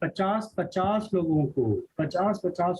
50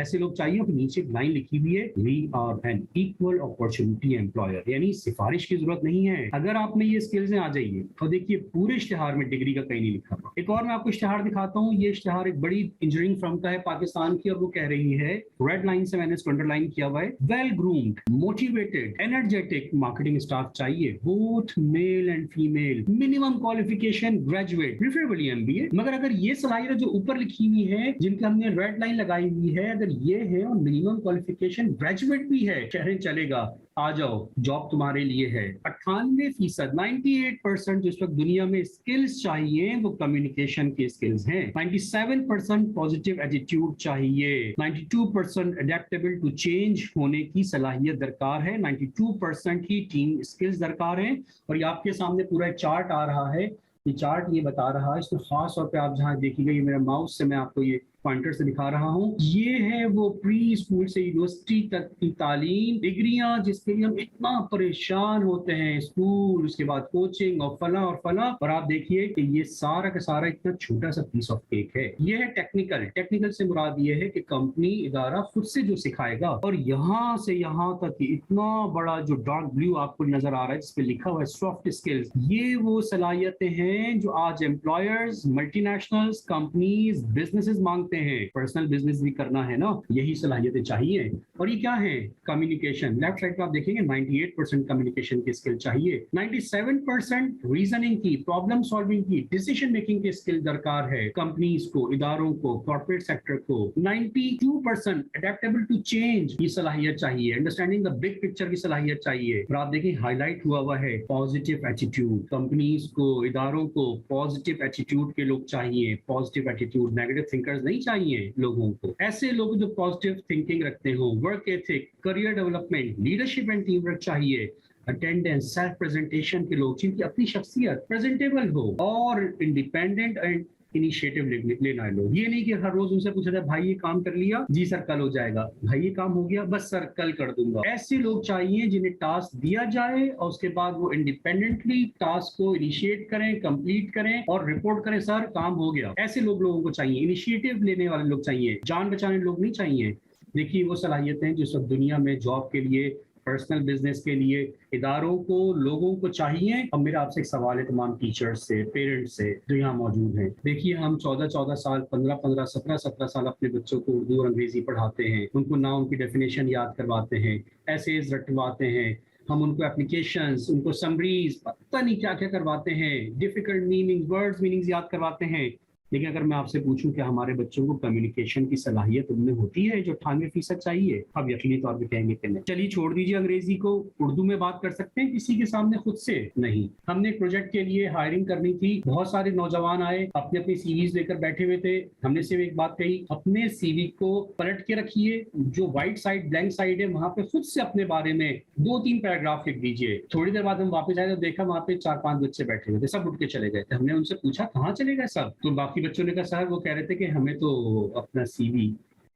ऐसे लोग चाहिए। और नीचे एक लाइन लिखी हुई है, we are an equal opportunity employer, यानी सिफारिश की जरूरत नहीं है। अगर आप में ये स्किल्स हैं आ जाइए। और देखिए पूरे इश्तिहार में डिग्री का कहीं नहीं लिखा हुआ। एक और मैं आपको इश्तिहार दिखाता हूँ, ये इश्तिहार एक बड़ी इंजीनियरिंग फर्म का है पाकिस्तान की, और वो कह रही है, रेड लाइन से मैंने इसको अंडरलाइन किया हुआ है, well groomed, motivated, energetic marketing staff चाहिए, both male and female, minimum qualification graduate, preferably MBA. मगर अगर ये सलाहियत जो ऊपर लिखी हुई है, जिनके हमने रेड लाइन लगाई हुई है, अगर ये है और मिनिमम क्वालिफिकेशन ग्रेजुएट भी है, कहें चलेगा, आ जाओ, जॉब तुम्हारे लिए है। 98%, 98% जो इस वक्त दुनिया में स्किल्स चाहिए वो कम्युनिकेशन के स्किल्स हैं। 97% पॉजिटिव एटीट्यूड चाहिए, 92% अडेप्टेबल टू चेंज होने की सलाहियत दरकार है, 92% ही टीम स्किल्स दरकार है। और ये आपके सामने पूरा चार्ट आ रहा है, ये चार्ट ये बता रहा है, इसमें खास तौर पे आप जहां देखिएगा, ये मेरा माउस से मैं आपको ये पॉइंटर से दिखा रहा हूं, ये है वो प्री स्कूल से यूनिवर्सिटी तक की तालीम, डिग्रियां जिसके लिए हम इतना परेशान होते हैं, स्कूल, उसके बाद कोचिंग और फला और फला। और आप देखिए कि ये सारा का सारा इतना छोटा सा पीस ऑफ केक है। ये है टेक्निकल। टेक्निकल से मुराद ये है कि कंपनी, इदारा खुद से जो सिखाएगा। और यहाँ से यहाँ तक इतना बड़ा जो डार्क ब्लू आपको नजर आ रहा है जिसपे लिखा हुआ है सॉफ्ट स्किल्स, ये वो सलाहियतें हैं जो आज एम्प्लॉयर्स, मल्टीनेशनल्स, कंपनीज, बिजनेसेस मांगते हैं। पर्सनल बिजनेस भी करना है ना, यही सलाहियतें चाहिए। और ये क्या है? कम्युनिकेशन। लेफ्ट साइड पे आप देखेंगे 98% कम्युनिकेशन की स्किल चाहिए, 97% रीजनिंग की, प्रॉब्लम सॉल्विंग की, डिसीजन मेकिंग की स्किल दरकार है कंपनीज को, इदारों को, कॉर्पोरेट सेक्टर को। 92% अडेप्टेबल टू चेंज की सलाहियत चाहिए, अंडरस्टैंडिंग द बिग पिक्चर की सलाहियत चाहिए। और आप देखिए हाईलाइट हुआ है पॉजिटिव एटीट्यूड। कंपनीज को, इदारों को पॉजिटिव एटीट्यूड के लोग चाहिए, पॉजिटिव एटीट्यूड, नेगेटिव थिंकर्स नहीं चाहिए लोगों को। ऐसे लोग जो पॉजिटिव थिंकिंग रखते हो, work ethic, career development, leadership and team work चाहिए। अटेंडेंस, सेल्फ प्रेजेंटेशन के लोग जिनकी अपनी शख्सियत प्रेजेंटेबल हो, और इंडिपेंडेंट एंड इनिशिएटिव लेना है लोग। ये नहीं कि हर रोज उनसे पूछा जाए, भाई ये काम कर लिया? जी सर कल हो जाएगा। भाई ये काम हो गया? बस सर कल कर दूंगा। ऐसे लोग चाहिए जिन्हें टास्क दिया जाए और उसके बाद वो इंडिपेंडेंटली टास्क को इनिशिएट करें, कंप्लीट करें और रिपोर्ट करें, सर काम हो गया। ऐसे लोगों को चाहिए, इनिशिएटिव लेने वाले लोग चाहिए, जान बचाने लोग नहीं चाहिए। देखिए वो सलाहियतें जो सब दुनिया में जॉब के लिए, पर्सनल बिजनेस के लिए, इदारों को, लोगों को चाहिए। अब मेरा आपसे एक सवाल है तमाम टीचर्स से, पेरेंट्स से जो यहाँ मौजूद हैं। देखिए हम 14-14 साल, 15-15, 17-17 साल अपने बच्चों को उर्दू और अंग्रेजी पढ़ाते हैं, उनको ना उनकी डेफिनेशन याद करवाते हैं, एसेज रटवाते हैं, हम उनको एप्लीकेशंस, उनको समरीज, पता नहीं क्या क्या करवाते हैं, डिफिकल्ट मीनिंग्स, वर्ड्स मीनिंग्स याद करवाते हैं। लेकिन अगर मैं आपसे पूछूं कि हमारे बच्चों को कम्युनिकेशन की सलाहियत उनमें होती है जो 98% चाहिए, अब यकीनी तौर पे कहेंगे कि नहीं। चलिए छोड़ दीजिए अंग्रेजी को, उर्दू में बात कर सकते हैं किसी के सामने खुद से? नहीं। हमने एक प्रोजेक्ट के लिए हायरिंग करनी थी, बहुत सारे नौजवान आए, अपने अपने सीवीज लेकर बैठे हुए थे। हमने सिर्फ एक बात कही, अपने सीवी को पलट के रखिए, जो व्हाइट साइड, ब्लैंक साइड है, वहां पे खुद से अपने बारे में 2-3 पैराग्राफ लिख दीजिए। थोड़ी देर बाद हम वापस आए तो देखा वहां पे 4-5 बच्चे बैठे हुए थे, सब उठ के चले गए थे। हमने उनसे पूछा कहाँ चले गए सब? तो बाकी बच्चों ने कहा सर वो कह रहे थे कि हमें तो अपना सीवी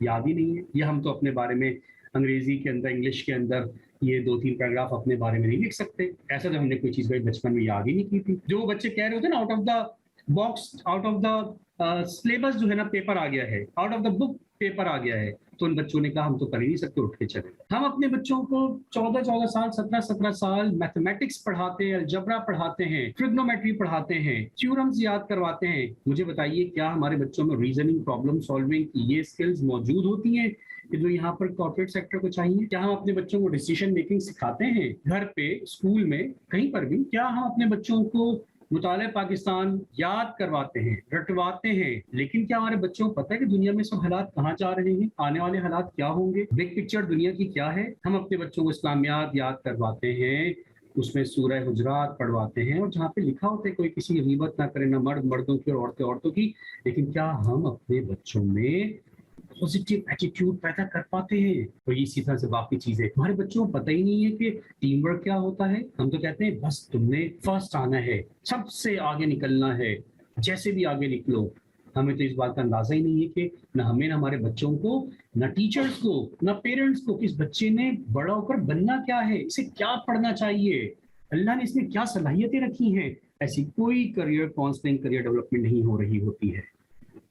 याद ही नहीं है, या हम तो अपने बारे में अंग्रेजी के अंदर, इंग्लिश के अंदर ये 2-3 पैराग्राफ अपने बारे में नहीं लिख सकते। ऐसा तो हमने कोई चीज बचपन में याद ही नहीं की थी। जो बच्चे कह रहे होते ना, out of the box, out of the syllabus जो है ना पेपर आ गया है, out of the book paper आ गया है, तो उन बच्चों ने कहा हम तो कर ही नहीं सकते, उठ के चले। हम अपने बच्चों को 14-14 साल, 17-17 साल मैथमेटिक्स पढ़ाते हैं, अलजबरा पढ़ाते हैं, ट्रिग्नोमेट्री पढ़ाते हैं, थ्योरम्स याद करवाते हैं। मुझे बताइए क्या हमारे बच्चों में रीजनिंग, प्रॉब्लम सॉल्विंग की ये स्किल्स मौजूद होती हैं कि जो यहाँ पर कॉर्पोरेट सेक्टर को चाहिए? क्या हम अपने बच्चों को डिसीजन मेकिंग सिखाते हैं घर पे, स्कूल में, कहीं पर भी? क्या हम अपने बच्चों को मुताले पाकिस्तान याद करवाते हैं, रटवाते हैं? लेकिन क्या हमारे बच्चों को पता है कि दुनिया में सब हालात कहाँ जा रहे हैं, आने वाले हालात क्या होंगे, बिग पिक्चर दुनिया की क्या है? हम अपने बच्चों को इस्लामियात याद करवाते हैं, उसमें सूरह हुजरात पढ़वाते हैं, और जहाँ पे लिखा होता है कोई किसी की गीबत ना करे, ना मर्द मर्दों की और औरतें औरतों की। लेकिन क्या हम अपने बच्चों में पॉजिटिव एटीट्यूड पैदा कर पाते हैं? तो इसी तरह से बाकी चीजें हमारे बच्चों को पता ही नहीं है कि टीम वर्क क्या होता है। हम तो कहते हैं बस तुमने फर्स्ट आना है, सबसे आगे निकलना है, जैसे भी आगे निकलो। हमें तो इस बात का अंदाजा ही नहीं है कि न हमें, न हमारे बच्चों को, न टीचर्स को, न पेरेंट्स को, किस बच्चे ने बड़ा होकर बनना क्या है, इसे क्या पढ़ना चाहिए, अल्लाह ने इसमें क्या सलाहियतें रखी हैं। ऐसी कोई करियर काउंसलिंग, करियर डेवलपमेंट नहीं हो रही होती है।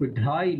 2.5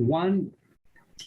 100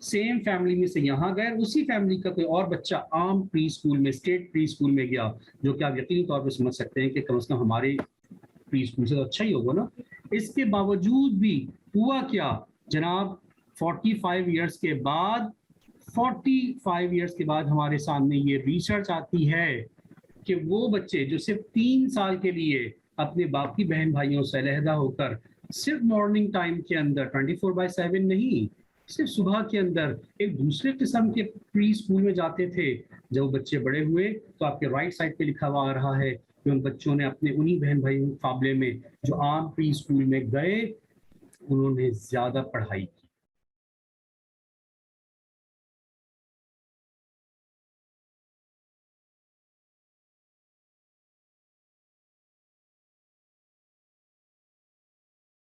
सेम फैमिली में से यहाँ गए, उसी फैमिली का कोई और बच्चा आम प्री स्कूल में, स्टेट प्री स्कूल में गया, जो कि आप यकीनी तौर पे समझ सकते हैं कि कम से कम हमारे प्री स्कूल से तो अच्छा ही होगा ना। इसके बावजूद भी हुआ क्या जनाब, 45 ईयर्स के बाद, 45 ईयर्स के बाद हमारे सामने ये रिसर्च आती है कि वो बच्चे जो सिर्फ 3 साल के लिए अपने बाकी बहन भाइयों से अलहदा होकर सिर्फ मॉर्निंग टाइम के अंदर 24/7 नहीं, सिर्फ सुबह के अंदर एक दूसरे किस्म के प्री स्कूल में जाते थे, जब वो बच्चे बड़े हुए तो आपके राइट साइड पे लिखा हुआ आ रहा है कि उन बच्चों ने अपने उन्हीं बहन भाइयों के मुकाबले में जो आम प्री स्कूल में गए, उन्होंने ज्यादा पढ़ाई की।